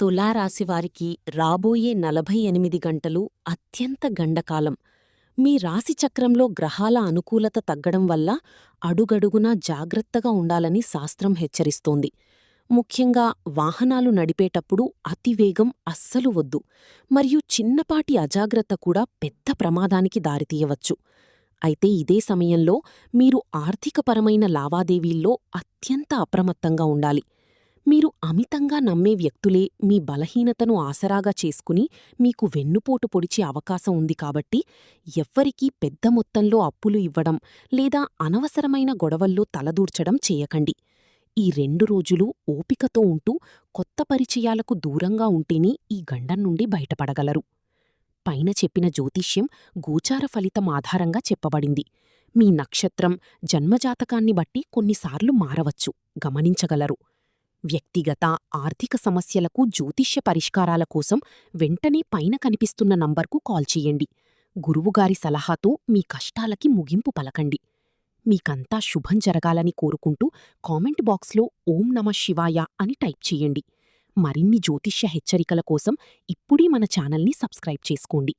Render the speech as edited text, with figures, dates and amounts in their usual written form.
తులారాశివారికి రాబోయే 48 గంటలు అత్యంత గండకాలం. మీ రాశిచక్రంలో గ్రహాల అనుకూలత తగ్గడం వల్ల అడుగడుగునా జాగ్రత్తగా ఉండాలని శాస్త్రం హెచ్చరిస్తోంది. ముఖ్యంగా వాహనాలు నడిపేటప్పుడు అతివేగం అస్సలు వద్దు, మరియు చిన్నపాటి అజాగ్రత్త కూడా పెద్ద ప్రమాదానికి దారితీయవచ్చు. అయితే ఇదే సమయంలో మీరు ఆర్థికపరమైన లావాదేవీల్లో అత్యంత అప్రమత్తంగా ఉండాలి. మీరు అమితంగా నమ్మే వ్యక్తులే మీ బలహీనతను ఆసరాగా చేసుకుని మీకు వెన్నుపోటు పొడిచే అవకాశం ఉంది కాబట్టి ఎవ్వరికీ పెద్ద మొత్తంలో అప్పులు ఇవ్వడం లేదా అనవసరమైన గొడవల్లో తలదూర్చడం చేయకండి. ఈ 2 రోజులు ఓపికతో ఉంటూ కొత్త పరిచయాలకు దూరంగా ఉంటేనే ఈ గండం నుండి బయటపడగలరు. పైన చెప్పిన జ్యోతిష్యం గోచార ఫలితం ఆధారంగా చెప్పబడింది. మీ నక్షత్రం, జన్మజాతకాన్ని బట్టి కొన్నిసార్లు మారవచ్చు, గమనించగలరు. వ్యక్తిగత, ఆర్థిక సమస్యలకు జ్యోతిష్య పరిష్కారాల కోసం వెంటనే పైన కనిపిస్తున్న నంబర్కు కాల్ చెయ్యండి. గురువుగారి సలహాతో మీ కష్టాలకి ముగింపు పలకండి. మీకంతా శుభం జరగాలని కోరుకుంటూ కామెంట్ బాక్స్లో ఓం నమః శివాయ అని టైప్ చేయండి. మరిన్ని జ్యోతిష్య హెచ్చరికల కోసం ఇప్పుడే మన ఛానల్ని సబ్స్క్రైబ్ చేసుకోండి.